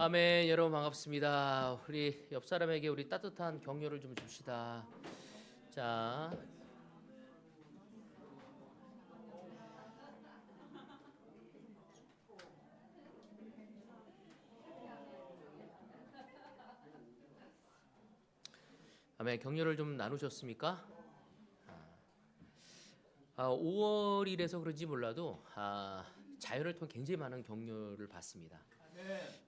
아멘. 여러분 반갑습니다. 우리 옆 사람에게 우리 따뜻한 격려를 좀 줍시다. 자, 아멘. 격려를 좀 나누셨습니까? 5월이라서 그런지 몰라도 자연을 통해 굉장히 많은 격려를 받습니다.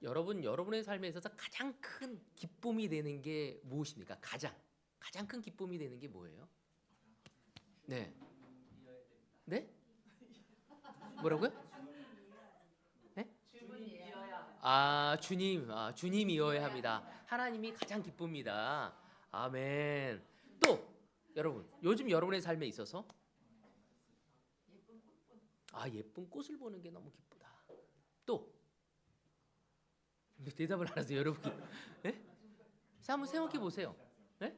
여러분의 삶에 있어서 가장 큰 기쁨이 되는 게 무엇입니까? 가장 큰 기쁨이 되는 게 뭐예요? 네, 네? 뭐라고요? 네? 주님이어야 합니다. 하나님이 가장 기쁩니다. 아멘. 또 여러분, 요즘 여러분의 삶에 있어서 예쁜 꽃을 보는 게 너무 기쁘다. 또 대답을 안 하세요, 여러분. 네? 한번 생각해 보세요. 네?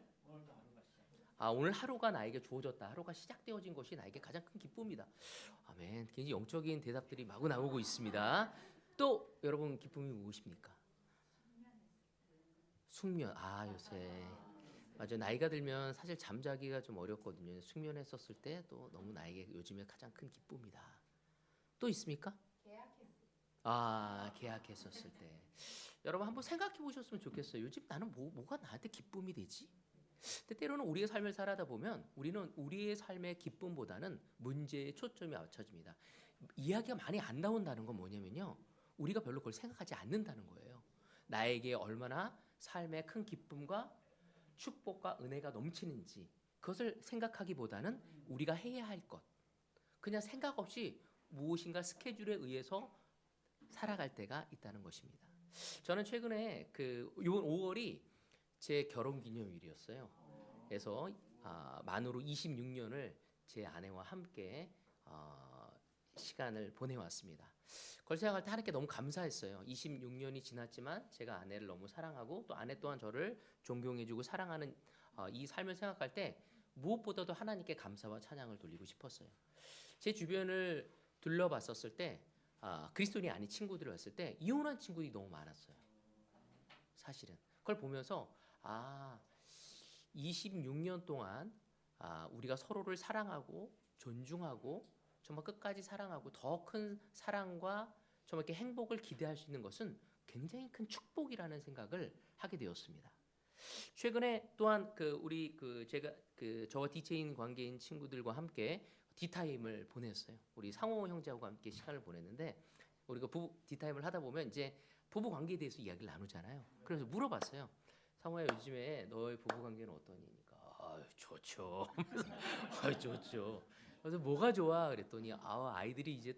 오늘 하루가 나에게 주어졌다. 하루가 시작되어진 것이 나에게 가장 큰 기쁨이다. 아멘. 굉장히 영적인 대답들이 마구 나오고 있습니다. 또 여러분 기쁨이 무엇입니까? 숙면. 요새 맞아, 나이가 들면 사실 잠자기가 좀 어렵거든요. 숙면했었을 때 또 너무 나에게 요즘에 가장 큰 기쁨이다. 또 있습니까? 계약했었을 때. 여러분 한번 생각해 보셨으면 좋겠어요. 요즘 나는 뭐가 나한테 기쁨이 되지? 근데 때로는 우리의 삶을 살아다 보면 우리는 우리의 삶의 기쁨보다는 문제에 초점이 맞춰집니다. 이야기가 많이 안 나온다는 건 뭐냐면요, 우리가 별로 그걸 생각하지 않는다는 거예요. 나에게 얼마나 삶의 큰 기쁨과 축복과 은혜가 넘치는지 그것을 생각하기보다는 우리가 해야 할 것, 그냥 생각 없이 무엇인가 스케줄에 의해서 살아갈 때가 있다는 것입니다. 저는 최근에 이번 5월이 제 결혼 기념일이었어요. 그래서 만으로 26년을 제 아내와 함께 시간을 보내왔습니다. 그걸 생각할 때 하나님께 너무 감사했어요. 26년이 지났지만 제가 아내를 너무 사랑하고 또 아내 또한 저를 존경해주고 사랑하는 이 삶을 생각할 때 무엇보다도 하나님께 감사와 찬양을 돌리고 싶었어요. 제 주변을 둘러봤었을 때 그리스도인이 아닌 친구들을 봤을 때 이혼한 친구들이 너무 많았어요. 사실은 그걸 보면서 26년 동안 우리가 서로를 사랑하고 존중하고 정말 끝까지 사랑하고 더 큰 사랑과 정말 이렇게 행복을 기대할 수 있는 것은 굉장히 큰 축복이라는 생각을 하게 되었습니다. 최근에 또한 제가 저와 디체인 관계인 친구들과 함께 디타임을 보냈어요. 우리 상호 형제하고 함께 시간을 보냈는데 우리가 부부 디타임을 하다 보면 이제 부부 관계에 대해서 이야기를 나누잖아요. 그래서 물어봤어요. 상호야, 요즘에 너의 부부 관계는 어떠니까? 좋죠. 좋죠. 그래서 뭐가 좋아? 그랬더니 아이들이 이제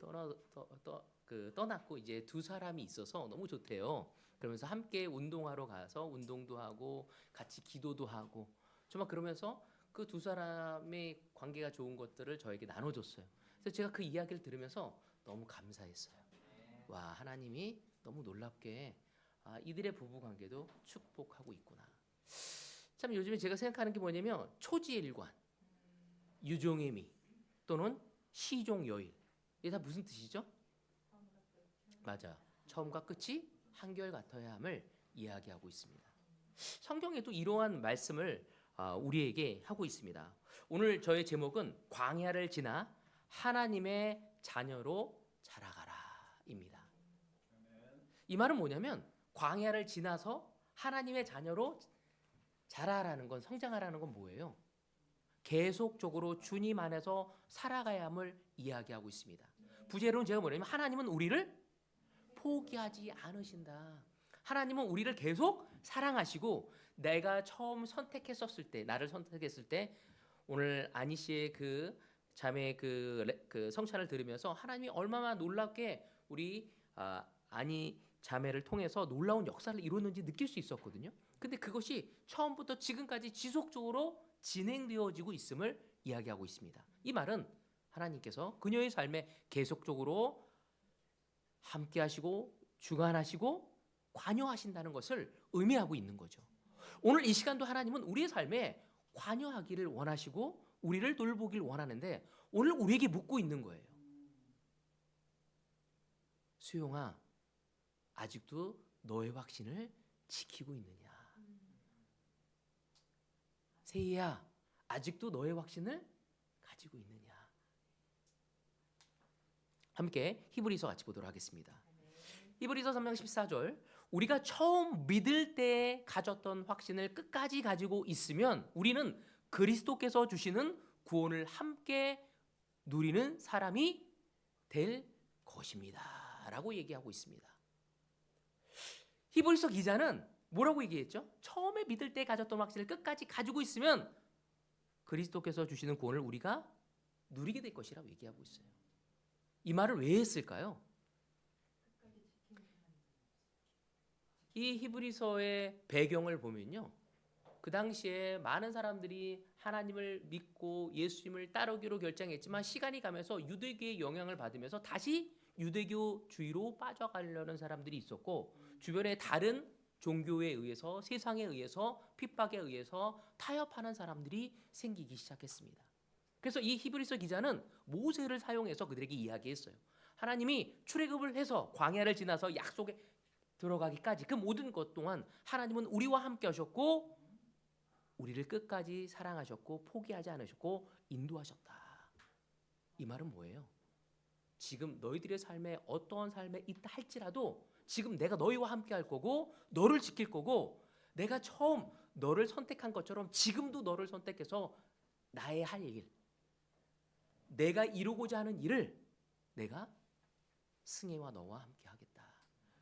떠났고 이제 두 사람이 있어서 너무 좋대요. 그러면서 함께 운동하러 가서 운동도 하고 같이 기도도 하고 정말 그러면서 그 두 사람의 관계가 좋은 것들을 저에게 나눠줬어요. 그래서 제가 그 이야기를 들으면서 너무 감사했어요. 와, 하나님이 너무 놀랍게 이들의 부부 관계도 축복하고 있구나. 참 요즘에 제가 생각하는 게 뭐냐면 초지일관, 유종의 미 또는 시종여일, 이게 다 무슨 뜻이죠? 맞아, 처음과 끝이 한결같아야 함을 이야기하고 있습니다. 성경에도 이러한 말씀을 우리에게 하고 있습니다. 오늘 저의 제목은 광야를 지나 하나님의 자녀로 자라가라입니다. 이 말은 뭐냐면 광야를 지나서 하나님의 자녀로 자라라는 건, 성장하라는 건 뭐예요? 계속적으로 주님 안에서 살아가야 함을 이야기하고 있습니다. 부제로는 제가 뭐냐면 하나님은 우리를 포기하지 않으신다. 하나님은 우리를 계속 사랑하시고 내가 처음 선택했었을 때, 나를 선택했을 때 오늘 아니 씨의 그 자매의 그 성찬을 들으면서 하나님이 얼마나 놀랍게 우리 아니 자매를 통해서 놀라운 역사를 이루었는지 느낄 수 있었거든요. 근데 그것이 처음부터 지금까지 지속적으로 진행되어지고 있음을 이야기하고 있습니다. 이 말은 하나님께서 그녀의 삶에 계속적으로 함께 하시고 주관하시고 관여하신다는 것을 의미하고 있는 거죠. 오늘 이 시간도 하나님은 우리의 삶에 관여하기를 원하시고 우리를 돌보길 원하는데 오늘 우리에게 묻고 있는 거예요. 수용아, 아직도 너의 확신을 지키고 있느냐? 세희야, 아직도 너의 확신을 가지고 있느냐? 함께 히브리서 같이 보도록 하겠습니다. 히브리서 3장 14절, 우리가 처음 믿을 때 가졌던 확신을 끝까지 가지고 있으면 우리는 그리스도께서 주시는 구원을 함께 누리는 사람이 될 것입니다 라고 얘기하고 있습니다. 히브리서 기자는 뭐라고 얘기했죠? 처음에 믿을 때 가졌던 확신을 끝까지 가지고 있으면 그리스도께서 주시는 구원을 우리가 누리게 될 것이라고 얘기하고 있어요. 이 말을 왜 했을까요? 이 히브리서의 배경을 보면요, 그 당시에 많은 사람들이 하나님을 믿고 예수님을 따르기로 결정했지만 시간이 가면서 유대교의 영향을 받으면서 다시 유대교주의로 빠져가려는 사람들이 있었고, 주변에 다른 종교에 의해서, 세상에 의해서, 핍박에 의해서 타협하는 사람들이 생기기 시작했습니다. 그래서 이 히브리서 기자는 모세를 사용해서 그들에게 이야기했어요. 하나님이 출애굽을 해서 광야를 지나서 약속에 들어가기까지 그 모든 것 동안 하나님은 우리와 함께 하셨고 우리를 끝까지 사랑하셨고 포기하지 않으셨고 인도하셨다. 이 말은 뭐예요? 지금 너희들의 삶에 어떠한 삶에 있다 할지라도 지금 내가 너희와 함께 할 거고 너를 지킬 거고, 내가 처음 너를 선택한 것처럼 지금도 너를 선택해서 나의 할 일, 내가 이루고자 하는 일을 내가 승혜와 너와 함께 하겠다.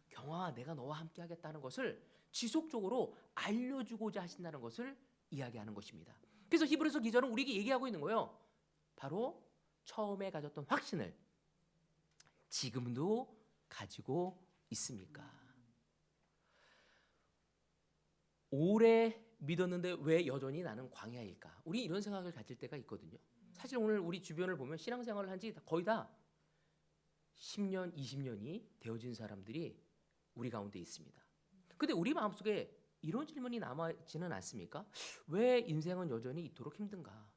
경화와 내가 너와 함께 하겠다는 것을 지속적으로 알려주고자 하신다는 것을 이야기하는 것입니다. 그래서 히브리서 기자는 우리에게 얘기하고 있는 거예요. 바로 처음에 가졌던 확신을 지금도 가지고 있습니까? 오래 믿었는데 왜 여전히 나는 광야일까? 우리 이런 생각을 가질 때가 있거든요. 사실 오늘 우리 주변을 보면 신앙생활을 한 지 거의 다 10년, 20년이 되어진 사람들이 우리 가운데 있습니다. 근데 우리 마음속에 이런 질문이 남아있지는 않습니까? 왜 인생은 여전히 이토록 힘든가?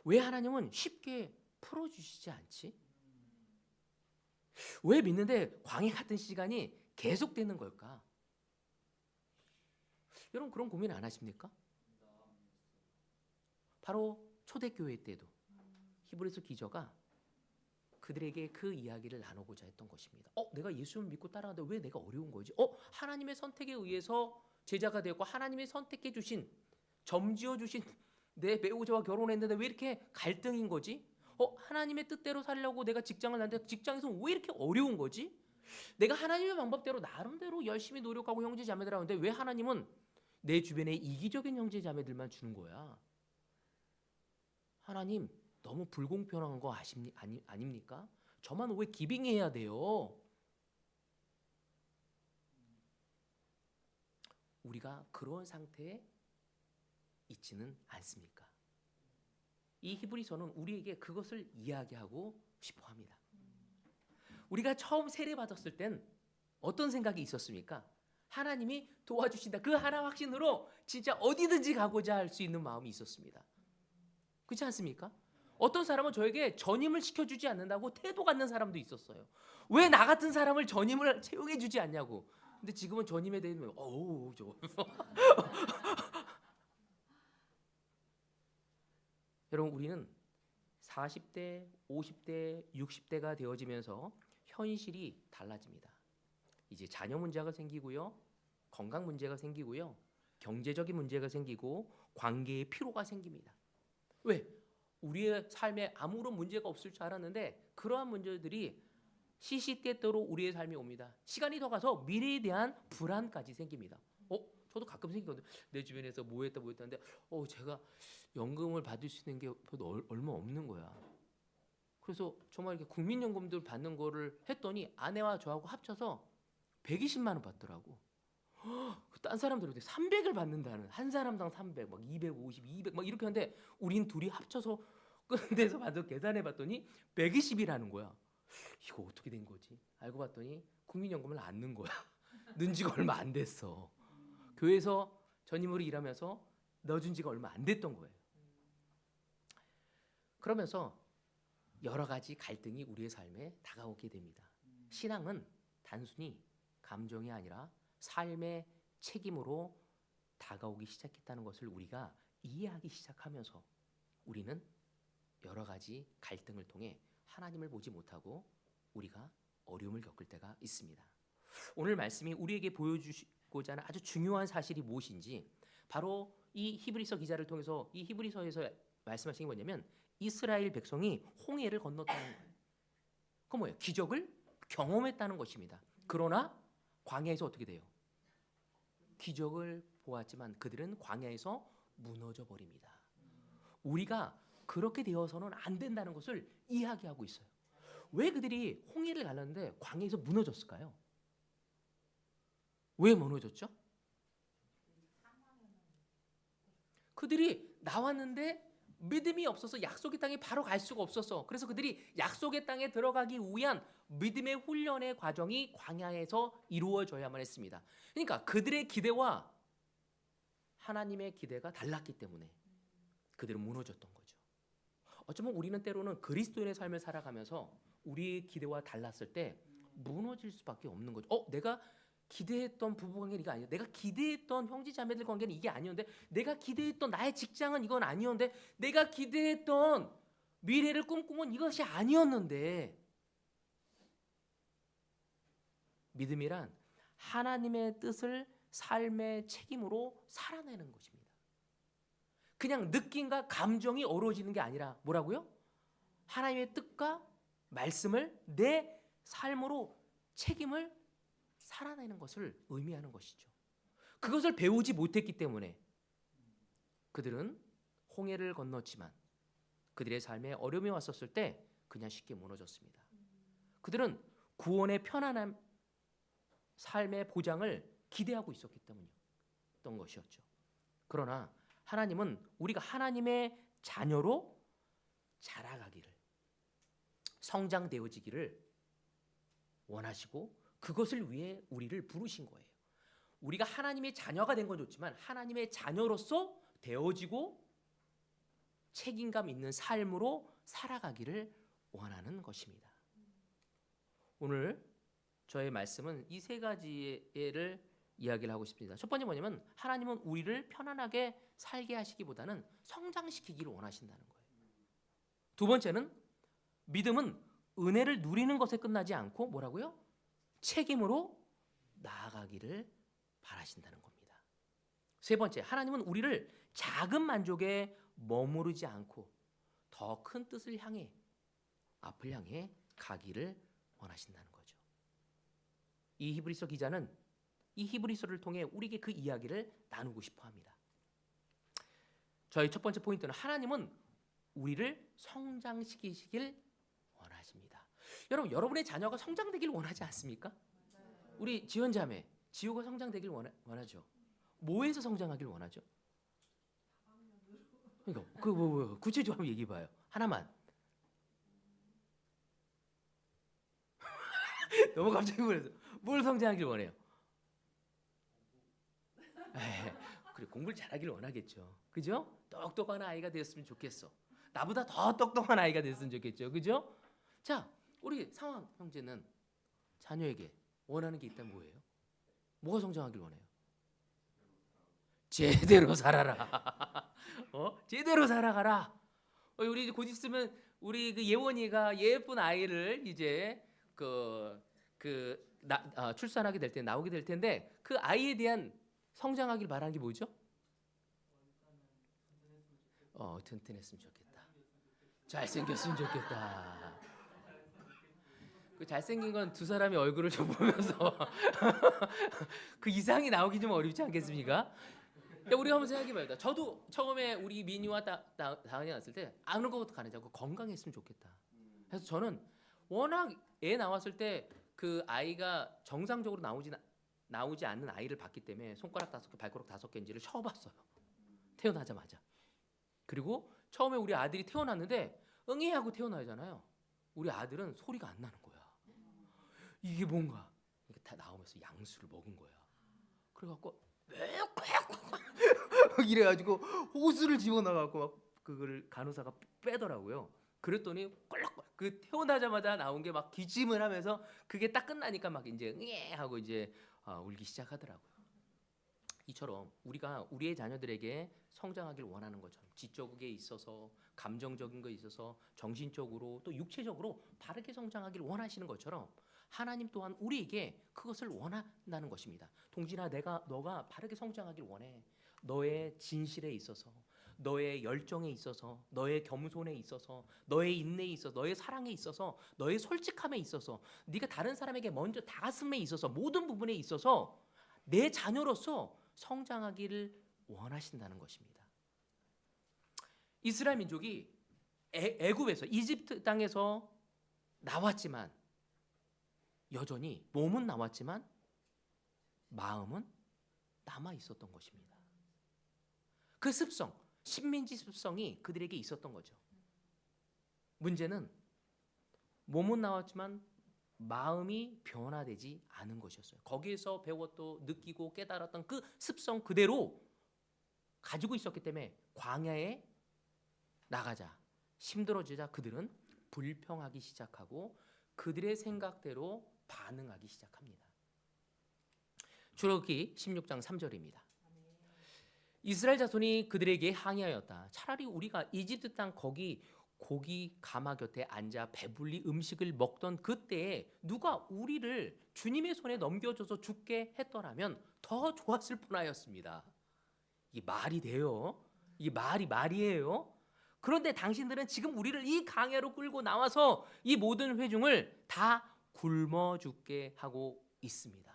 왜 하나님은 쉽게 풀어주시지 않지? 왜 믿는데 광야 같은 시간이 계속되는 걸까? 여러분 그런 고민 안 하십니까? 바로 초대교회 때도 히브리서 기자가 그들에게 그 이야기를 나누고자 했던 것입니다. 내가 예수를 믿고 따라가는데 왜 내가 어려운 거지? 하나님의 선택에 의해서 제자가 되었고 하나님이 선택해 주신, 점지어 주신 내 배우자와 결혼했는데 왜 이렇게 갈등인 거지? 하나님의 뜻대로 살려고 내가 직장을 다녔는데 직장에서 왜 이렇게 어려운 거지? 내가 하나님의 방법대로 나름대로 열심히 노력하고 형제 자매들 하는데 왜 하나님은 내 주변에 이기적인 형제 자매들만 주는 거야? 하나님 너무 불공평한 거 아닙니까? 저만 왜 기빙해야 돼요? 우리가 그런 상태에 있지는 않습니까? 이 히브리서는 우리에게 그것을 이야기하고 싶어 합니다. 우리가 처음 세례받았을 땐 어떤 생각이 있었습니까? 하나님이 도와주신다. 그 하나 확신으로 진짜 어디든지 가고자 할 수 있는 마음이 있었습니다. 그렇지 않습니까? 어떤 사람은 저에게 전임을 시켜주지 않는다고 태도 갖는 사람도 있었어요. 왜 나 같은 사람을 전임을 채용해 주지 않냐고. 근데 지금은 전임에 대한 저거. 여러분 우리는 40대, 50대, 60대가 되어지면서 현실이 달라집니다. 이제 자녀 문제가 생기고요. 건강 문제가 생기고요. 경제적인 문제가 생기고 관계의 피로가 생깁니다. 왜? 우리의 삶에 아무런 문제가 없을 줄 알았는데 그러한 문제들이 시시때때로 우리의 삶에 옵니다. 시간이 더 가서 미래에 대한 불안까지 생깁니다. 저도 가끔 생기거든요. 내 주변에서 뭐 했다 하는데 제가 연금을 받을 수 있는 게 얼마 없는 거야. 그래서 정말 이렇게 국민연금들 받는 거를 했더니 아내와 저하고 합쳐서 120만 원 받더라고. 딴 사람들은 300을 받는다는, 한 사람당 300, 막 250, 200 막 이렇게 하는데 우린 둘이 합쳐서 끝내서 받아 계산해 봤더니 120이라는 거야. 이거 어떻게 된 거지? 알고 봤더니 국민연금을 안 넣은 거야. 넣은 지가 얼마 안 됐어. 교회에서 전임으로 일하면서 넣어준 지가 얼마 안 됐던 거예요. 그러면서 여러 가지 갈등이 우리의 삶에 다가오게 됩니다. 신앙은 단순히 감정이 아니라 삶의 책임으로 다가오기 시작했다는 것을 우리가 이해하기 시작하면서 우리는 여러 가지 갈등을 통해 하나님을 보지 못하고 우리가 어려움을 겪을 때가 있습니다. 오늘 말씀이 우리에게 보여주고자 하는 아주 중요한 사실이 무엇인지 바로 이 히브리서 기자를 통해서 이 히브리서에서 말씀하신 게 뭐냐면 이스라엘 백성이 홍해를 건넜다는 거예요. 그건 뭐예요? 기적을 경험했다는 것입니다. 그러나 광야에서 어떻게 돼요? 기적을 보았지만 그들은 광야에서 무너져 버립니다. 우리가 그렇게 되어서는 안 된다는 것을 이야기하고 있어요. 왜 그들이 홍해를 갈랐는데 광야에서 무너졌을까요? 왜 무너졌죠? 그들이 나왔는데 믿음이 없어서 약속의 땅에 바로 갈 수가 없었어. 그래서 그들이 약속의 땅에 들어가기 위한 믿음의 훈련의 과정이 광야에서 이루어져야만 했습니다. 그러니까 그들의 기대와 하나님의 기대가 달랐기 때문에 그들은 무너졌던 거죠. 어쩌면 우리는 때로는 그리스도인의 삶을 살아가면서 우리의 기대와 달랐을 때 무너질 수밖에 없는 거죠. 내가 기대했던 부부관계는 이거 아니야. 내가 기대했던 형제자매들 관계는 이게 아니었는데, 내가 기대했던 나의 직장은 이건 아니었는데, 내가 기대했던 미래를 꿈꾸면 이것이 아니었는데, 믿음이란 하나님의 뜻을 삶의 책임으로 살아내는 것입니다. 그냥 느낌과 감정이 어우러지는 게 아니라 뭐라고요? 하나님의 뜻과 말씀을 내 삶으로 책임을 살아내는 것을 의미하는 것이죠. 그것을 배우지 못했기 때문에 그들은 홍해를 건넜지만 그들의 삶에 어려움이 왔었을 때 그냥 쉽게 무너졌습니다. 그들은 구원의 편안한 삶의 보장을 기대하고 있었기 때문이었던 것이었죠. 그러나 하나님은 우리가 하나님의 자녀로 자라가기를, 성장되어지기를 원하시고 그것을 위해 우리를 부르신 거예요. 우리가 하나님의 자녀가 된 건 좋지만 하나님의 자녀로서 되어지고 책임감 있는 삶으로 살아가기를 원하는 것입니다. 오늘 저의 말씀은 이 세 가지를 이야기를 하고 싶습니다. 첫 번째 뭐냐면 하나님은 우리를 편안하게 살게 하시기보다는 성장시키기를 원하신다는 거예요. 두 번째는 믿음은 은혜를 누리는 것에 끝나지 않고 뭐라고요? 책임으로 나아가기를 바라신다는 겁니다. 세 번째, 하나님은 우리를 작은 만족에 머무르지 않고 더 큰 뜻을 향해, 앞을 향해 가기를 원하신다는 거죠. 이 히브리서 기자는 이 히브리서를 통해 우리에게 그 이야기를 나누고 싶어 합니다. 저희 첫 번째 포인트는 하나님은 우리를 성장시키시길 원하십니다. 여러분, 여러분의 자녀가 성장되길 원하지 않습니까? 우리 지연 자매, 지우가 성장되길 원하죠. 뭐에서 성장하길 원하죠? 그러니까 구체적으로 한번 얘기해 봐요. 하나만. 너무 갑자기 그래서 뭘 성장하길 원해요? 그래, 공부를 잘하길 원하겠죠. 그죠? 똑똑한 아이가 되었으면 좋겠어. 나보다 더 똑똑한 아이가 됐으면 좋겠죠. 그죠? 자, 우리 상황 형제는 자녀에게 원하는 게 있다면 뭐예요? 뭐가 성장하길 원해요? 제대로 살아라. 제대로 살아가라. 우리 곧 있으면 우리 그 예원이가 예쁜 아이를 이제 출산하게 될 때 나오게 될 텐데 그 아이에 대한 성장하길 바라는 게 뭐죠? 튼튼했으면 좋겠다. 잘생겼으면 좋겠다. 그 잘생긴 건 두 사람의 얼굴을 좀 보면서 그 이상이 나오기 좀 어렵지 않겠습니까? 우리가 한번 생각해봐요. 저도 처음에 우리 민유와 다은이 났을 때 아무것도 가리지 않고 건강했으면 좋겠다. 그래서 저는 워낙 애 나왔을 때 그 아이가 정상적으로 나오지 않는 아이를 봤기 때문에 손가락 5개, 발가락 5개인지를 쳐봤어요. 태어나자마자. 그리고 처음에 우리 아들이 태어났는데 응애 하고 태어나잖아요. 우리 아들은 소리가 안 나는 거야. 이게 뭔가? 다 나오면서 양수를 먹은 거야. 그래갖고 이래가지고 호수를 집어넣어갖고 막 그거를 간호사가 빼더라고요. 그랬더니 꼴락꼴락 그 태어나자마자 나온 게 막 기침을 하면서 그게 딱 끝나니까 막 이제 응애 하고 이제 울기 시작하더라고요. 이처럼 우리가 우리의 자녀들에게 성장하길 원하는 것처럼 지적에 있어서 감정적인 거에 있어서 정신적으로 또 육체적으로 바르게 성장하길 원하시는 것처럼 하나님 또한 우리에게 그것을 원한다는 것입니다. 동진아, 너가 바르게 성장하길 원해. 너의 진실에 있어서, 너의 열정에 있어서, 너의 겸손에 있어서, 너의 인내에 있어서, 너의 사랑에 있어서, 너의 솔직함에 있어서, 네가 다른 사람에게 먼저 다가슴에 있어서 모든 부분에 있어서 내 자녀로서 성장하기를 원하신다는 것입니다. 이스라엘 민족이 애굽에서 이집트 땅에서 나왔지만 여전히 몸은 나왔지만 마음은 남아 있었던 것입니다. 그 습성, 식민지 습성이 그들에게 있었던 거죠. 문제는 몸은 나왔지만 마음이 변화되지 않은 것이었어요. 거기에서 배웠고 느끼고 깨달았던 그 습성 그대로 가지고 있었기 때문에 광야에 나가자 힘들어지자 그들은 불평하기 시작하고 그들의 생각대로 반응하기 시작합니다. 출애굽기 16장 3절입니다. 이스라엘 자손이 그들에게 항의하였다. 차라리 우리가 이집트 땅 거기 고기 가마 곁에 앉아 배불리 음식을 먹던 그때에 누가 우리를 주님의 손에 넘겨줘서 죽게 했더라면 더 좋았을 뻔하였습니다. 이 말이 돼요? 이 말이에요? 그런데 당신들은 지금 우리를 이 강야로 끌고 나와서 이 모든 회중을 다 굶어 죽게 하고 있습니다.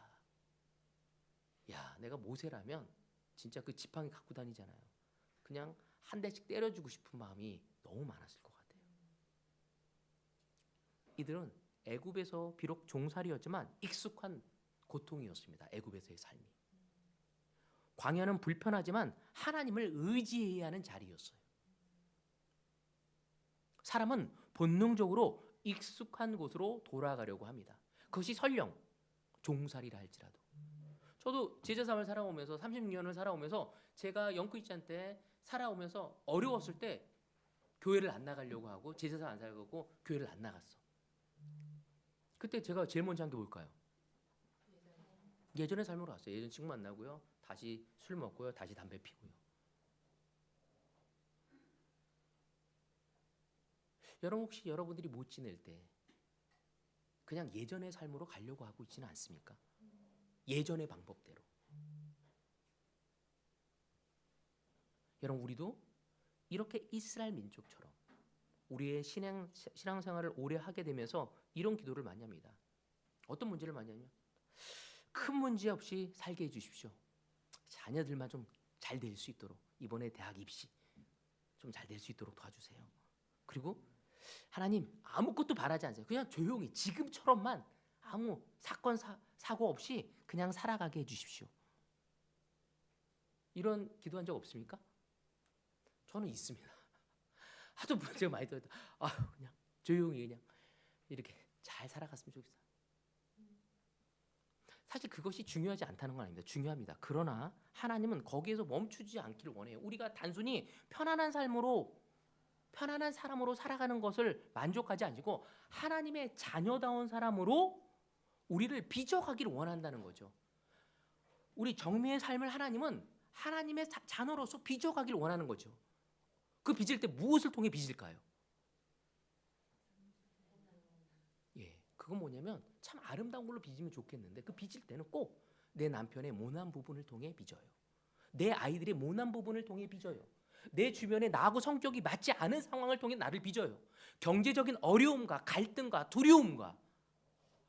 야, 내가 모세라면 진짜 그 지팡이 갖고 다니잖아요. 그냥 한 대씩 때려주고 싶은 마음이 너무 많았을 것 같아요. 이들은 애굽에서 비록 종살이였지만 익숙한 고통이었습니다. 애굽에서의 삶이. 광야는 불편하지만 하나님을 의지해야 하는 자리였어요. 사람은 본능적으로 익숙한 곳으로 돌아가려고 합니다. 그것이 설령 종살이라 할지라도. 저도 제자삼을 살아오면서 36년을 살아오면서 제가 영크리스찬 때 살아오면서 어려웠을 때 교회를 안 나가려고 하고 제자삼 안 살고 교회를 안 나갔어. 그때 제가 제일 먼저 한 게 뭘까요? 예전의 삶으로 왔어요. 예전 친구 만나고요. 다시 술 먹고요. 다시 담배 피고요. 여러분 혹시 여러분들이 못 지낼 때 그냥 예전의 삶으로 가려고 하고 있지는 않습니까? 예전의 방법대로. 여러분 우리도 이렇게 이스라엘 민족처럼 우리의 신앙생활을 오래 하게 되면서 이런 기도를 많이 합니다. 어떤 문제를 많이 하냐면 큰 문제 없이 살게 해주십시오. 자녀들만 좀 잘 될 수 있도록 이번에 대학 입시 좀 잘 될 수 있도록 도와주세요. 그리고 하나님 아무것도 바라지 않으세요. 그냥 조용히 지금처럼만 아무 사건 사고 없이 그냥 살아가게 해주십시오. 이런 기도한 적 없습니까? 저는 있습니다. 하도 문제가 많이 들어도 그냥 조용히 그냥 이렇게 잘 살아갔으면 좋겠어요. 사실 그것이 중요하지 않다는 건 아닙니다. 중요합니다. 그러나 하나님은 거기에서 멈추지 않기를 원해요. 우리가 단순히 편안한 사람으로 살아가는 것을 만족하지 않고 하나님의 자녀다운 사람으로 우리를 빚어가기를 원한다는 거죠. 우리 정미의 삶을 하나님은 하나님의 자녀로서 빚어가기를 원하는 거죠. 그 빚을 때 무엇을 통해 빚을까요? 그건 뭐냐면 참 아름다운 걸로 빚으면 좋겠는데 그 빚을 때는 꼭 내 남편의 모난 부분을 통해 빚어요. 내 아이들의 모난 부분을 통해 빚어요. 내 주변에 나하고 성격이 맞지 않은 상황을 통해 나를 빚어요. 경제적인 어려움과 갈등과 두려움과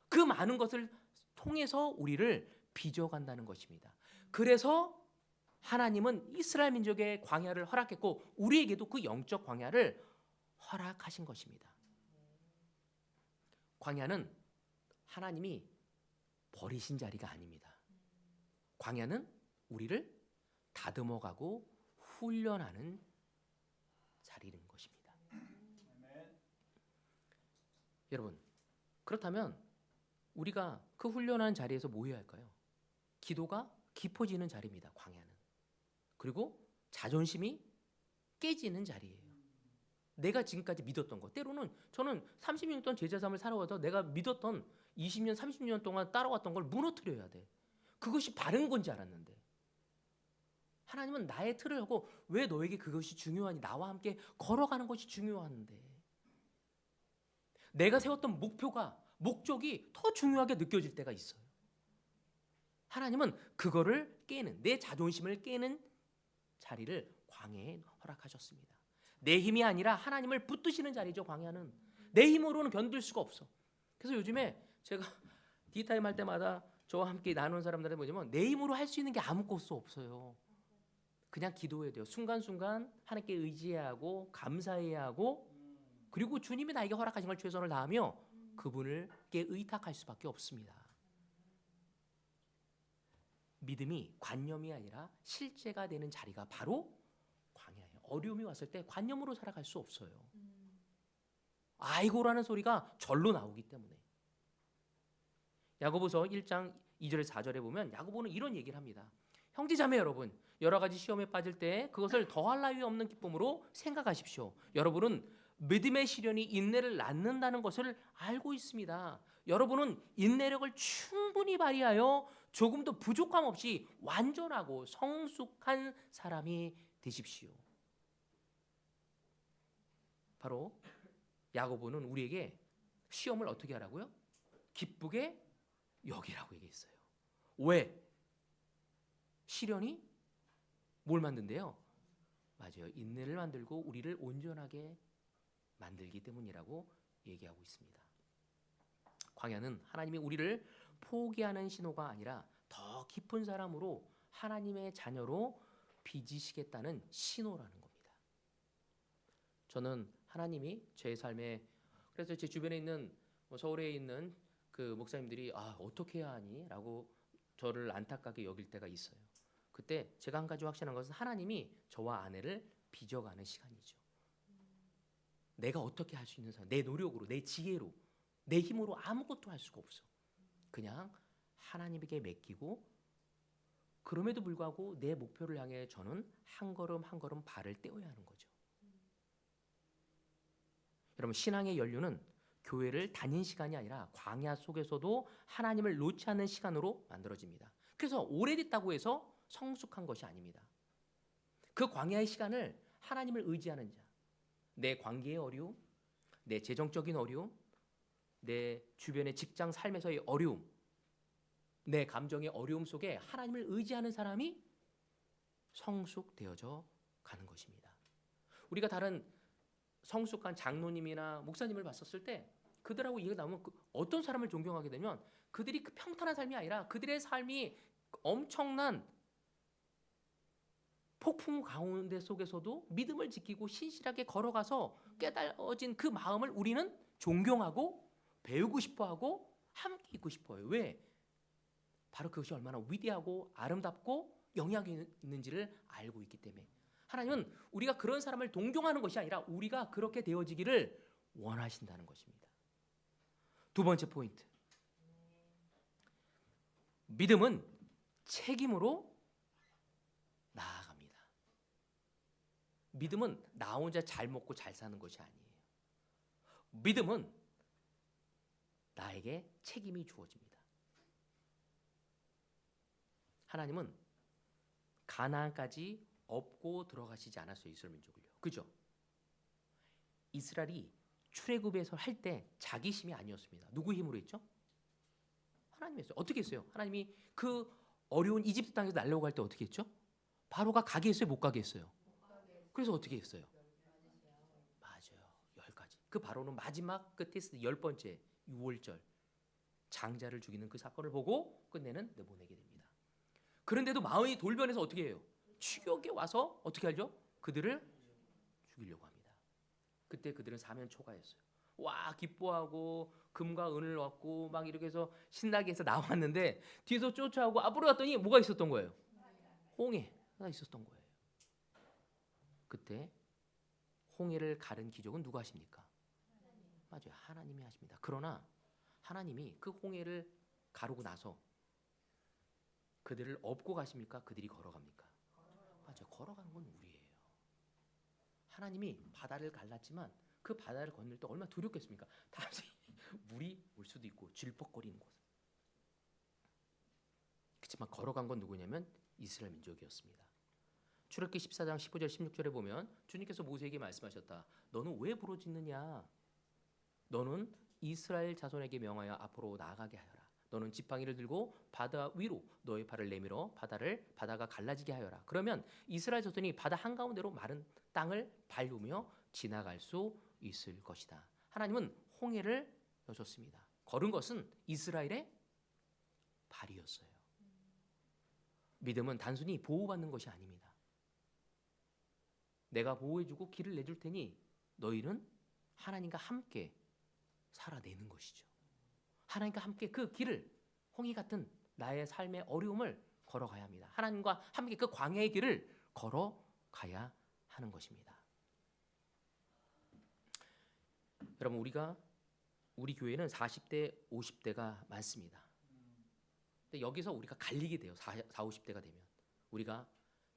그 많은 것을 통해서 우리를 빚어간다는 것입니다. 그래서 하나님은 이스라엘 민족의 광야를 허락했고 우리에게도 그 영적 광야를 허락하신 것입니다. 광야는 하나님이 버리신 자리가 아닙니다. 광야는 우리를 다듬어가고 훈련하는 자리인 것입니다. 여러분, 그렇다면 우리가 그 훈련하는 자리에서 뭐 해야 할까요? 기도가 깊어지는 자리입니다. 광야는. 그리고 자존심이 깨지는 자리예요. 내가 지금까지 믿었던 것. 때로는 저는 30년 동안 제자 삶을 살아와서 내가 믿었던 20년, 30년 동안 따라왔던 걸 무너뜨려야 돼. 그것이 바른 건지 알았는데 하나님은 나의 틀을 하고 왜 너에게 그것이 중요하니? 나와 함께 걸어가는 것이 중요한데 내가 세웠던 목적이 더 중요하게 느껴질 때가 있어요. 하나님은 그거를 깨는, 내 자존심을 깨는 자리를 광야에 허락하셨습니다. 내 힘이 아니라 하나님을 붙드시는 자리죠. 광야는 내 힘으로는 견딜 수가 없어. 그래서 요즘에 제가 디타임 할 때마다 저와 함께 나누는 사람들한테 뭐냐면 내 힘으로 할 수 있는 게 아무것도 없어요. 그냥 기도해야 돼요. 순간순간 하나님께 의지해야 하고 감사해야 하고 그리고 주님이 나에게 허락하신 걸 최선을 다하며 그분을께 의탁할 수밖에 없습니다. 믿음이 관념이 아니라 실제가 되는 자리가 바로 광야예요. 어려움이 왔을 때 관념으로 살아갈 수 없어요. 아이고라는 소리가 절로 나오기 때문에. 야고보서 1장 2절에서 4절에 보면 야고보는 이런 얘기를 합니다. 형제자매 여러분, 여러 가지 시험에 빠질 때 그것을 더할 나위 없는 기쁨으로 생각하십시오. 여러분은 믿음의 시련이 인내를 낳는다는 것을 알고 있습니다. 여러분은 인내력을 충분히 발휘하여 조금도 부족함 없이 완전하고 성숙한 사람이 되십시오. 바로 야고보는 우리에게 시험을 어떻게 하라고요? 기쁘게 여기라고 얘기했어요. 왜? 시련이 뭘 만든대요? 맞아요. 인내를 만들고 우리를 온전하게 만들기 때문이라고 얘기하고 있습니다. 광야는 하나님이 우리를 포기하는 신호가 아니라 더 깊은 사람으로 하나님의 자녀로 빚으시겠다는 신호라는 겁니다. 저는 하나님이 제 삶에 그래서 제 주변에 있는 서울에 있는 그 목사님들이 어떻게 해야 하니? 라고 저를 안타깝게 여길 때가 있어요. 그때 제가 한 가지 확신한 것은 하나님이 저와 아내를 빚어가는 시간이죠. 내가 어떻게 할 수 있는 사람, 내 노력으로, 내 지혜로, 내 힘으로 아무것도 할 수가 없어. 그냥 하나님에게 맡기고 그럼에도 불구하고 내 목표를 향해 저는 한 걸음 한 걸음 발을 떼어야 하는 거죠. 여러분 신앙의 연륜은 교회를 다닌 시간이 아니라 광야 속에서도 하나님을 놓지 않는 시간으로 만들어집니다. 그래서 오래됐다고 해서 성숙한 것이 아닙니다. 그 광야의 시간을 하나님을 의지하는 자, 내 관계의 어려움, 내 재정적인 어려움, 내 주변의 직장 삶에서의 어려움, 내 감정의 어려움 속에 하나님을 의지하는 사람이 성숙되어져 가는 것입니다. 우리가 다른 성숙한 장로님이나 목사님을 봤었을 때 그들하고 얘기가 나오면 어떤 사람을 존경하게 되면 그들이 그 평탄한 삶이 아니라 그들의 삶이 엄청난 폭풍 가운데 속에서도 믿음을 지키고 신실하게 걸어가서 깨달아진 그 마음을 우리는 존경하고 배우고 싶어하고 함께 있고 싶어요. 왜? 바로 그것이 얼마나 위대하고 아름답고 영향이 있는지를 알고 있기 때문에. 하나님은 우리가 그런 사람을 동경하는 것이 아니라 우리가 그렇게 되어지기를 원하신다는 것입니다. 두 번째 포인트. 믿음은 책임으로 나아갑니다. 믿음은 나 혼자 잘 먹고 잘 사는 것이 아니에요. 믿음은 나에게 책임이 주어집니다. 하나님은 가나안까지 업고 들어가시지 않았어요. 이스라엘 민족을요. 그죠? 이스라엘이 출애굽에서 할 때 자기 힘이 아니었습니다. 누구 힘으로 했죠? 하나님이 했어요. 어떻게 했어요? 하나님이 그 어려운 이집트 땅에서 날려고 할 때 어떻게 했죠? 바로가 가게 했어요? 못 가게 했어요? 그래서 어떻게 했어요? 맞아요. 10가지. 그 바로는 마지막 그 테스트 10번째 6월절 장자를 죽이는 그 사건을 보고 끝내는 내보내게 됩니다. 그런데도 마음이 돌변해서 어떻게 해요? 추격에 와서 어떻게 하죠? 그들을 죽이려고 합니다. 그때 그들은 사면 초가였어요. 와 기뻐하고 금과 은을 얻고 막 이렇게 해서 신나게 해서 나왔는데 뒤에서 쫓아오고 앞으로 갔더니 뭐가 있었던 거예요? 홍해가 있었던 거예요. 그때 홍해를 가른 기적은 누가 하십니까? 맞아요. 하나님이 하십니다. 그러나 하나님이 그 홍해를 가르고 나서 그들을 업고 가십니까? 그들이 걸어갑니까? 맞아요. 걸어가는 건 우리예요. 하나님이 바다를 갈랐지만 그 바다를 건널 때 얼마나 두렵겠습니까? 다시 물이 올 수도 있고 질퍽거리는 곳. 그렇지만 걸어간 건 누구냐면 이스라엘 민족이었습니다. 출애굽기 14장 15절 16절에 보면 주님께서 모세에게 말씀하셨다. 너는 왜 부르짖느냐? 너는 이스라엘 자손에게 명하여 앞으로 나아가게 하여라. 너는 지팡이를 들고 바다 위로 너의 발을 내밀어 바다가 갈라지게 하여라. 그러면 이스라엘 자손이 바다 한가운데로 마른 땅을 밟으며 지나갈 수 있을 것이다. 하나님은 홍해를 여셨습니다. 걸은 것은 이스라엘의 발이었어요. 믿음은 단순히 보호받는 것이 아닙니다. 내가 보호해주고 길을 내줄 테니 너희는 하나님과 함께 살아내는 것이죠. 하나님과 함께 그 길을, 홍해 같은 나의 삶의 어려움을 걸어가야 합니다. 하나님과 함께 그 광야의 길을 걸어가야 하는 것입니다. 여러분, 우리 교회는 40대, 50대가 많습니다. 근데 여기서 우리가 갈리게 돼요. 40, 50대가 되면 우리가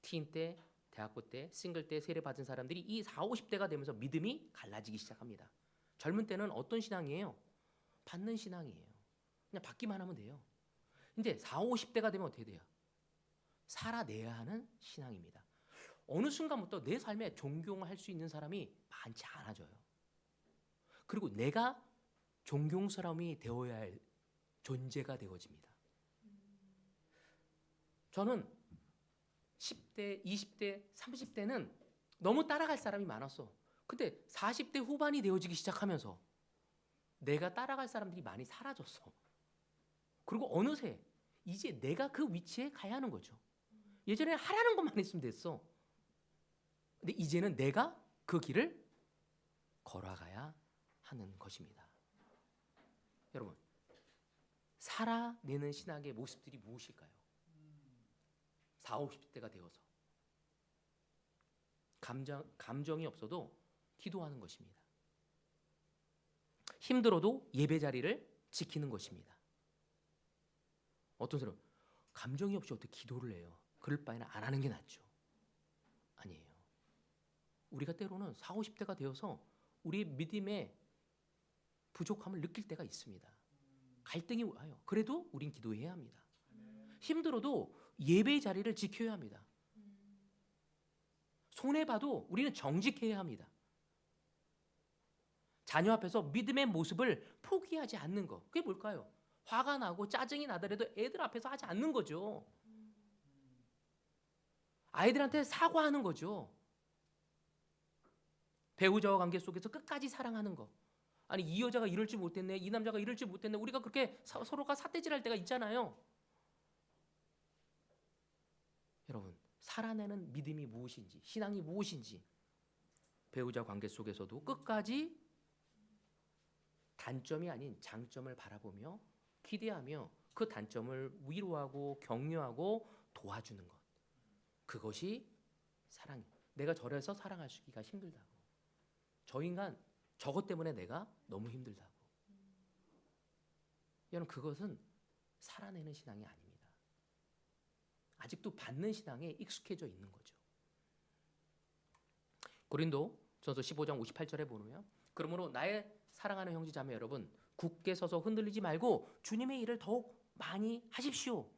티인 때, 대학교 때, 싱글 때 세례 받은 사람들이 이 40, 50대가 되면서 믿음이 갈라지기 시작합니다. 젊은 때는 어떤 신앙이에요? 받는 신앙이에요. 그냥 받기만 하면 돼요. 이제 40, 50대가 되면 어떻게 돼요? 살아내야 하는 신앙입니다. 어느 순간부터 내 삶에 존경할 수 있는 사람이 많지 않아져요. 그리고 내가 존경스러움이 되어야 할 존재가 되어집니다. 저는 10대, 20대, 30대는 너무 따라갈 사람이 많았어. 근데 40대 후반이 되어지기 시작하면서 내가 따라갈 사람들이 많이 사라졌어. 그리고 어느새 이제 내가 그 위치에 가야 하는 거죠. 예전에 하라는 것만 했으면 됐어. 근데 이제는 내가 그 길을 걸어가야 하는 것입니다. 여러분, 살아내는 신앙의 모습들이 무엇일까요? 40, 50대가 되어서 감정이 없어도 기도하는 것입니다. 힘들어도 예배 자리를 지키는 것입니다. 어떤 사람 감정이 없이 어떻게 기도를 해요? 그럴 바에는 안 하는 게 낫죠. 아니에요. 우리가 때로는 40, 50대가 되어서 우리의 믿음의 부족함을 느낄 때가 있습니다. 갈등이 와요. 그래도 우린 기도해야 합니다. 힘들어도 예배의 자리를 지켜야 합니다. 손해봐도 우리는 정직해야 합니다. 자녀 앞에서 믿음의 모습을 포기하지 않는 것. 그게 뭘까요? 화가 나고 짜증이 나더라도 애들 앞에서 하지 않는 거죠. 아이들한테 사과하는 거죠. 배우자와 관계 속에서 끝까지 사랑하는 것. 아니, 이 여자가 이럴 줄 못했네, 이 남자가 이럴 줄 못했네. 우리가 그렇게 서로가 삿대질할 때가 있잖아요. 여러분, 살아내는 믿음이 무엇인지, 신앙이 무엇인지, 배우자 관계 속에서도 끝까지 단점이 아닌 장점을 바라보며 기대하며 그 단점을 위로하고 격려하고 도와주는 것. 그것이 사랑. 내가 저래서 사랑할 수기가 힘들다고. 저 인간 저것 때문에 내가 너무 힘들다고. 여러분, 그것은 살아내는 신앙이 아닙니다. 아직도 받는 신앙에 익숙해져 있는 거죠. 고린도전서 15장 58절에 보면 그러므로 나의 사랑하는 형제 자매 여러분, 굳게 서서 흔들리지 말고 주님의 일을 더욱 많이 하십시오.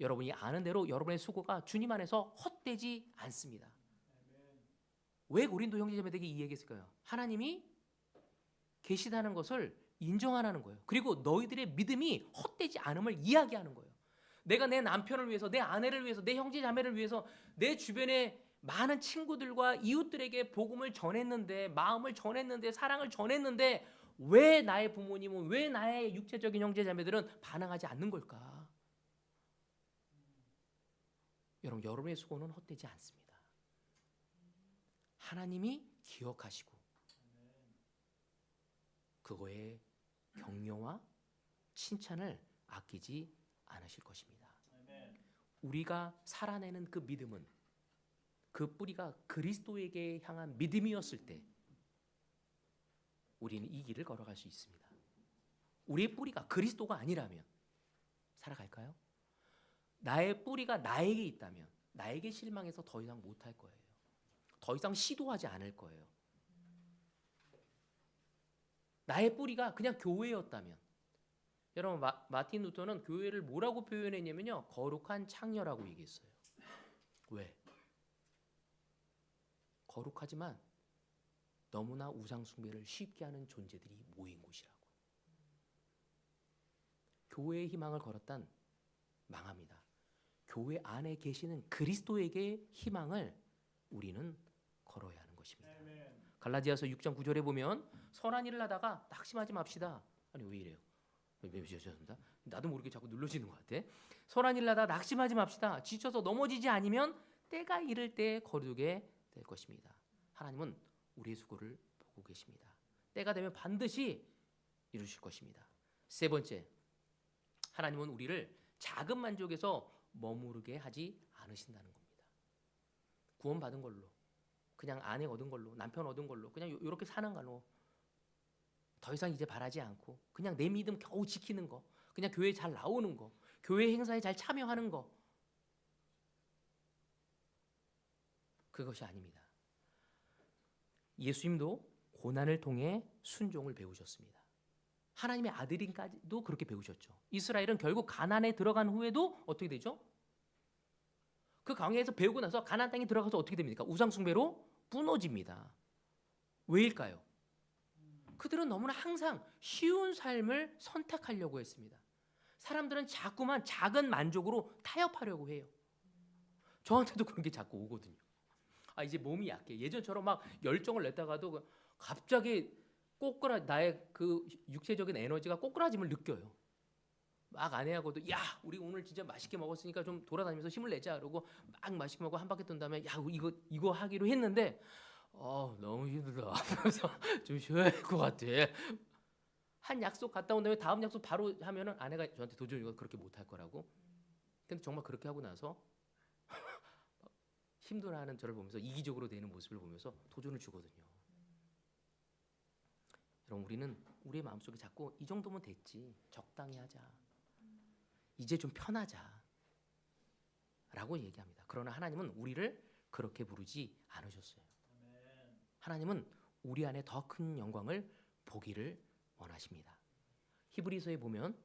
여러분이 아는 대로 여러분의 수고가 주님 안에서 헛되지 않습니다. 왜 고린도 형제 자매들에게 이 얘기했을까요? 하나님이 계시다는 것을 인정하라는 거예요. 그리고 너희들의 믿음이 헛되지 않음을 이야기하는 거예요. 내가 내 남편을 위해서, 내 아내를 위해서, 내 형제 자매를 위해서, 내 주변의 많은 친구들과 이웃들에게 복음을 전했는데, 마음을 전했는데, 사랑을 전했는데 왜 나의 부모님은, 왜 나의 육체적인 형제 자매들은 반응하지 않는 걸까? 여러분, 여러분의 수고는 헛되지 않습니다. 하나님이 기억하시고 그거에 격려와 칭찬을 아끼지 않으실 것입니다. 우리가 살아내는 그 믿음은 그 뿌리가 그리스도에게 향한 믿음이었을 때 우리는 이 길을 걸어갈 수 있습니다. 우리의 뿌리가 그리스도가 아니라면 살아갈까요? 나의 뿌리가 나에게 있다면 나에게 실망해서 더 이상 못할 거예요. 더 이상 시도하지 않을 거예요. 나의 뿌리가 그냥 교회였다면, 여러분 마틴 루터는 교회를 뭐라고 표현했냐면요, 거룩한 창녀라고 얘기했어요. 왜? 거룩하지만 너무나 우상 숭배를 쉽게 하는 존재들이 모인 곳이라고. 교회의 희망을 걸었단 망합니다. 교회 안에 계시는 그리스도에게 희망을 우리는 걸어야 하는 것입니다. 갈라디아서 6장 9절에 보면 선한 일을 하다가 낙심하지 맙시다. 아니 왜 이래요? 왜 죄송합니다. 나도 모르게 자꾸 눌러지는 것 같아. 선한 일을 하다가 낙심하지 맙시다. 지쳐서 넘어지지 않으면 때가 이를 때 거두게 될 것입니다. 하나님은 우리의 수고를 보고 계십니다. 때가 되면 반드시 이루실 것입니다. 세 번째, 하나님은 우리를 작은 만족에서 머무르게 하지 않으신다는 겁니다. 구원받은 걸로, 그냥 아내 얻은 걸로, 남편 얻은 걸로, 그냥 이렇게 사는 걸로 더 이상 이제 바라지 않고 그냥 내 믿음 겨우 지키는 거, 그냥 교회 잘 나오는 거, 교회 행사에 잘 참여하는 거, 그것이 아닙니다. 예수님도 고난을 통해 순종을 배우셨습니다. 하나님의 아들인까지도 그렇게 배우셨죠. 이스라엘은 결국 가나안에 들어간 후에도 어떻게 되죠? 그 광야에서 배우고 나서 가나안 땅에 들어가서 어떻게 됩니까? 우상 숭배로 무너집니다. 왜일까요? 그들은 너무나 항상 쉬운 삶을 선택하려고 했습니다. 사람들은 자꾸만 작은 만족으로 타협하려고 해요. 저한테도 그런 게 자꾸 오거든요. 아, 이제 몸이 약해. 예전처럼 막 열정을 냈다가도 갑자기 나의 그 육체적인 에너지가 꼬꾸라짐을 느껴요. 막 아내하고도 야, 우리 오늘 진짜 맛있게 먹었으니까 좀 돌아다니면서 힘을 내자. 그러고 막 맛있게 먹고 한 바퀴 돈 다음에 야, 이거 하기로 했는데 너무 힘들다. 그래서 좀 쉬어야 할 것 같아. 한 약속 갔다 온 다음에 다음 약속 바로 하면은 아내가 저한테 도저히 이거 그렇게 못할 거라고. 근데 정말 그렇게 하고 나서 힘들어하는 저를 보면서 이기적으로 되는 모습을 보면서 도전을 주거든요. 여러분, 우리는 우리의 마음속에 자꾸 이 정도면 됐지, 적당히 하자, 이제 좀 편하자 라고 얘기합니다. 그러나 하나님은 우리를 그렇게 부르지 않으셨어요. 하나님은 우리 안에 더 큰 영광을 보기를 원하십니다. 히브리서에 보면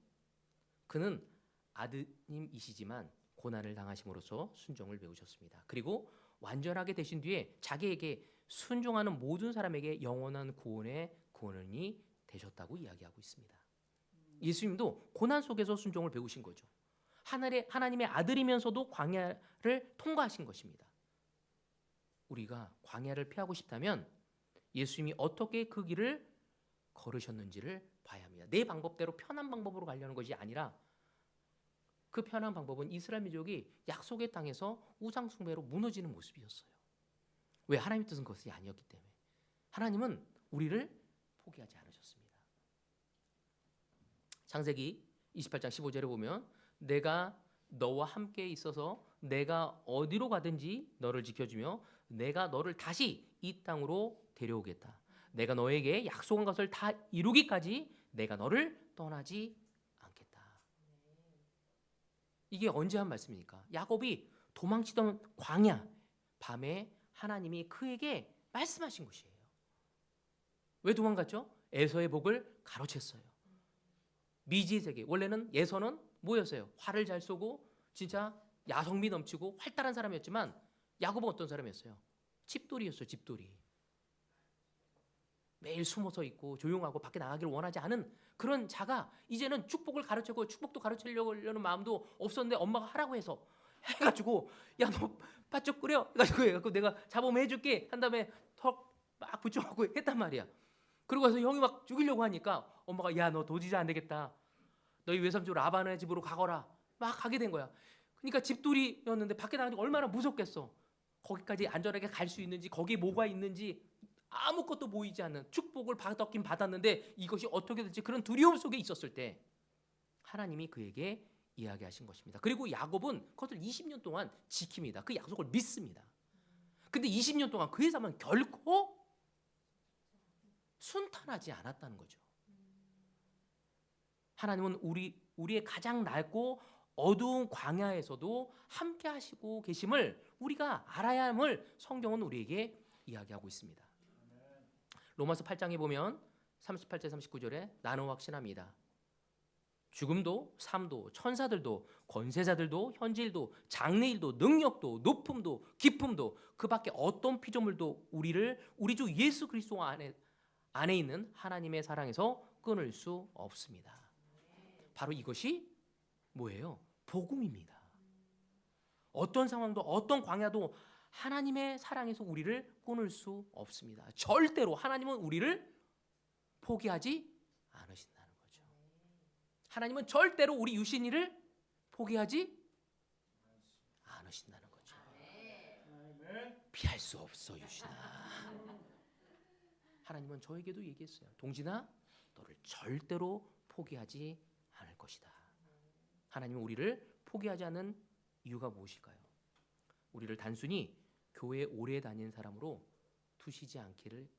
그는 아드님이시지만 고난을 당하심으로써 순종을 배우셨습니다. 그리고 완전하게 되신 뒤에 자기에게 순종하는 모든 사람에게 영원한 구원의 구원이 되셨다고 이야기하고 있습니다. 예수님도 고난 속에서 순종을 배우신 거죠. 하나님의 아들이면서도 광야를 통과하신 것입니다. 우리가 광야를 피하고 싶다면 예수님이 어떻게 그 길을 걸으셨는지를 봐야 합니다. 내 방법대로 편한 방법으로 가려는 것이 아니라 그 편한 방법은 이스라엘 민족이 약속의 땅에서 우상 숭배로 무너지는 모습이었어요. 왜? 하나님의 뜻은 그것이 아니었기 때문에. 하나님은 우리를 포기하지 않으셨습니다. 창세기 28장 15절에 보면 내가 너와 함께 있어서 내가 어디로 가든지 너를 지켜주며 내가 너를 다시 이 땅으로 데려오겠다. 내가 너에게 약속한 것을 다 이루기까지 내가 너를 떠나지 않겠다. 이게 언제 한 말씀입니까? 야곱이 도망치던 광야 밤에 하나님이 그에게 말씀하신 것이에요. 왜 도망갔죠? 에서의 복을 가로챘어요. 미지의 세계, 원래는 에서는 뭐였어요? 활을 잘 쏘고 진짜 야성미 넘치고 활달한 사람이었지만 야곱은 어떤 사람이었어요? 집돌이였어요. 집돌이. 매일 숨어서 있고 조용하고 밖에 나가기를 원하지 않은 그런 자가 이제는 축복을 가르치고 축복도 가르치려고 하려는 마음도 없었는데 엄마가 하라고 해서 해가지고 야, 너 팥죽 끓여 해가지고 내가 잡으면 해줄게 한 다음에 턱 막 붙여갖고 했단 말이야. 그러고 와서 형이 막 죽이려고 하니까 엄마가 야, 너 도저히 안 되겠다. 너희 외삼촌 라반의 집으로 가거라. 막 가게 된 거야. 그러니까 집돌이였는데 밖에 나가니까 얼마나 무섭겠어. 거기까지 안전하게 갈 수 있는지, 거기에 뭐가 있는지 아무것도 보이지 않는, 축복을 받았긴 받았는데 이것이 어떻게 될지 그런 두려움 속에 있었을 때 하나님이 그에게 이야기하신 것입니다. 그리고 야곱은 그것을 20년 동안 지킵니다. 그 약속을 믿습니다. 근데 20년 동안 그의 삶은 결코 순탄하지 않았다는 거죠. 하나님은 우리의 가장 낮고 어두운 광야에서도 함께 하시고 계심을 우리가 알아야 함을 성경은 우리에게 이야기하고 있습니다. 로마서 8장에 보면 38절 39절에 나는 확신합니다. 죽음도 삶도 천사들도 권세자들도 현재일도 장래일도 능력도 높음도 깊음도 그 밖에 어떤 피조물도 우리 주 예수 그리스도 안에 있는 하나님의 사랑에서 끊을 수 없습니다. 바로 이것이 뭐예요? 복음입니다. 어떤 상황도 어떤 광야도 하나님의 사랑에서 우리를 끊을 수 없습니다. 절대로 하나님은 우리를 포기하지 않으신다는 거죠. 하나님은 절대로 우리 유신이를 포기하지 않으신다는 거죠. 피할 수 없어 유신아. 하나님은 저에게도 얘기했어요. 동진아, 너를 절대로 포기하지 않을 것이다. 하나님은 우리를 포기하지 않는 이유가 무엇일까요? 우리를 단순히 교회에 오래 다닌 사람으로 두시지 않기를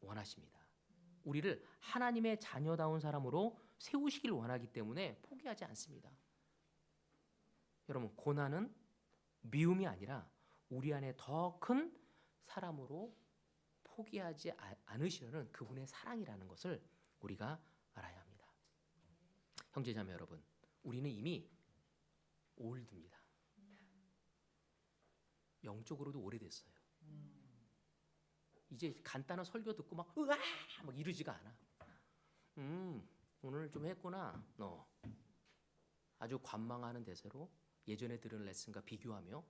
원하십니다. 우리를 하나님의 자녀다운 사람으로 세우시길 원하기 때문에 포기하지 않습니다. 여러분, 고난은 미움이 아니라 우리 안에 더 큰 사람으로 포기하지 않으시려는 그분의 사랑이라는 것을 우리가 알아야 합니다. 형제자매 여러분, 우리는 이미 올드입니다. 영적으로도 오래됐어요. 이제 간단한 설교 듣고 막 으아 막 이러지가 않아. 오늘 좀 했구나. 너 아주 관망하는 대세로 예전에 들은 레슨과 비교하며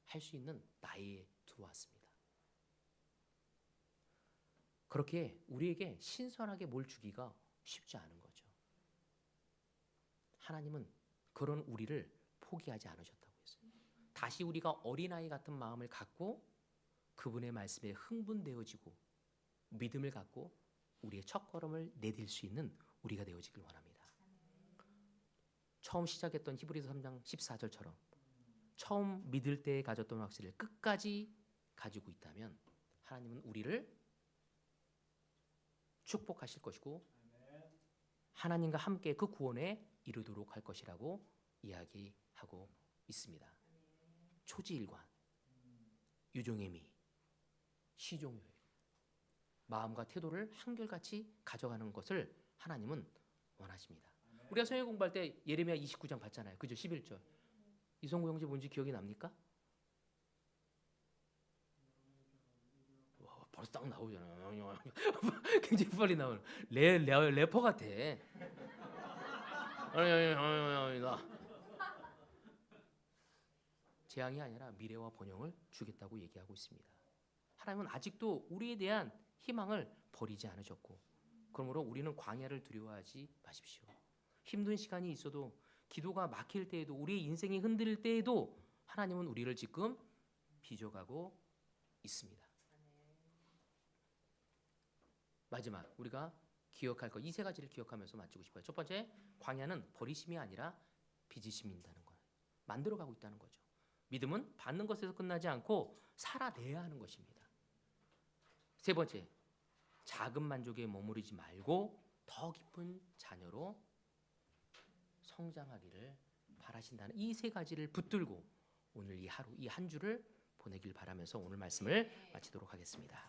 할 수 있는 나이에 들어왔습니다. 그렇게 우리에게 신선하게 뭘 주기가 쉽지 않은 거죠. 하나님은 그런 우리를 포기하지 않으셨다고 했어요. 다시 우리가 어린아이 같은 마음을 갖고 그분의 말씀에 흥분되어지고 믿음을 갖고 우리의 첫걸음을 내딜 수 있는 우리가 되어지길 원합니다. 처음 시작했던 히브리서 3장 14절처럼 처음 믿을 때 가졌던 확신을 끝까지 가지고 있다면 하나님은 우리를 축복하실 것이고 하나님과 함께 그 구원에 이르도록 할 것이라고 이야기하고 있습니다. 초지일관, 유종의미, 시종요일, 마음과 태도를 한결같이 가져가는 것을 하나님은 원하십니다. 우리가 성경 공부할 때 예레미야 29장 봤잖아요. 그죠? 11절. 이성구 형제 뭔지 기억이 납니까? 와, 벌써 딱 나오잖아요. 굉장히 빨리 나오는 래퍼 같아. 재앙이 아니라 미래와 번영을 주겠다고 얘기하고 있습니다. 하나님은 아직도 우리에 대한 희망을 버리지 않으셨고, 그러므로 우리는 광야를 두려워하지 마십시오. 힘든 시간이 있어도, 기도가 막힐 때에도, 우리의 인생이 흔들릴 때에도 하나님은 우리를 지금 빚어가고 있습니다. 마지막 우리가 기억할 것, 이 세 가지를 기억하면서 마치고 싶어요. 첫 번째, 광야는 버리심이 아니라 빚으심이다는 거예요. 만들어가고 있다는 거죠. 믿음은 받는 것에서 끝나지 않고 살아내야 하는 것입니다. 세 번째, 작은 만족에 머무르지 말고 더 깊은 자녀로 성장하기를 바라신다는 이 세 가지를 붙들고 오늘 이 하루, 이 한 주를 보내길 바라면서 오늘 말씀을 마치도록 하겠습니다.